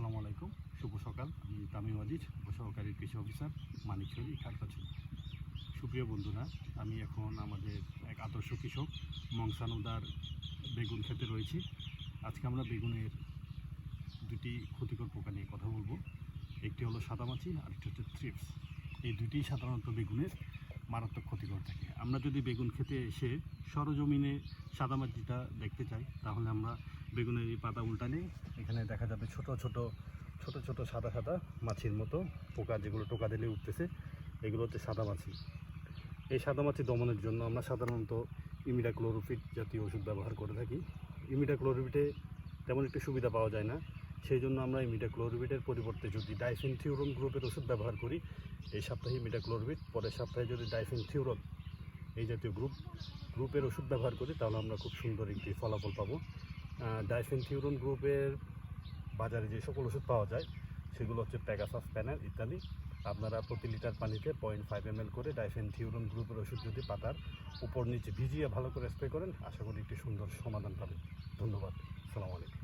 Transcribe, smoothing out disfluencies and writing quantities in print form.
আসসালামু আলাইকুম, শুভ সকাল। আমি তামিম আজিজ, উপসহকারী কৃষি অফিসার, মানিকছড়ি, খাগড়াছড়ি। সুপ্রিয় বন্ধুরা, আমি এখন আমাদের এক আদর্শ কৃষক মংসানুদার বেগুন খেতে রয়েছি। আজকে আমরা বেগুনের দুটি ক্ষতিকর পোকা নিয়ে কথা বলবো। একটি হলো সাদামাছি আর একটি হচ্ছে থ্রিপস। এই দুটি সাধারণত বেগুনের মারাত্মক ক্ষতিকর থাকে। আমরা যদি বেগুন খেতে এসে সরজমিনে সাদামাছিটা দেখতে চাই, তাহলে আমরা বেগুনের এই পাতা উল্টালে এখানে দেখা যাবে ছোট ছোট সাদা সাদা মাছির মতো পোকা, যেগুলো টোকা দিলে উঠতেছে, এগুলো হচ্ছে সাদামাছি। এই সাদামাছি দমনের জন্য আমরা সাধারণত ইমিডাক্লোরোপিড জাতীয় ওষুধ ব্যবহার করে থাকি। ইমিডাক্লোরোপিডে তেমন একটু সুবিধা পাওয়া যায় না, সেই জন্য আমরা ইমিডাক্লোরোপিডের পরিবর্তে যদি ডাইফেনথিউরন গ্রুপের ওষুধ ব্যবহার করি, এই সপ্তাহে ইমিডাক্লোরোপিড, পরের সপ্তাহে যদি ডাইফেনথিউরন এই জাতীয় গ্রুপের ওষুধ ব্যবহার করি, তাহলে আমরা খুব সুন্দর একটি ফলাফল পাবো। ডাইফেনথিউরন গ্রুপের বাজারে যে সকল ওষুধ পাওয়া যায় সেগুলো হচ্ছে প্যাগাসাস, প্যানার ইত্যাদি। আপনারা প্রতি লিটার পানিতে 0.5 ml করে ডাইফেনথিউরন গ্রুপের ওষুধ যদি পাতার উপর নিচে ভিজিয়ে ভালো করে স্প্রে করেন, আশা করি একটি সুন্দর সমাধান পাবেন। ধন্যবাদ। আসসালামু আলাইকুম।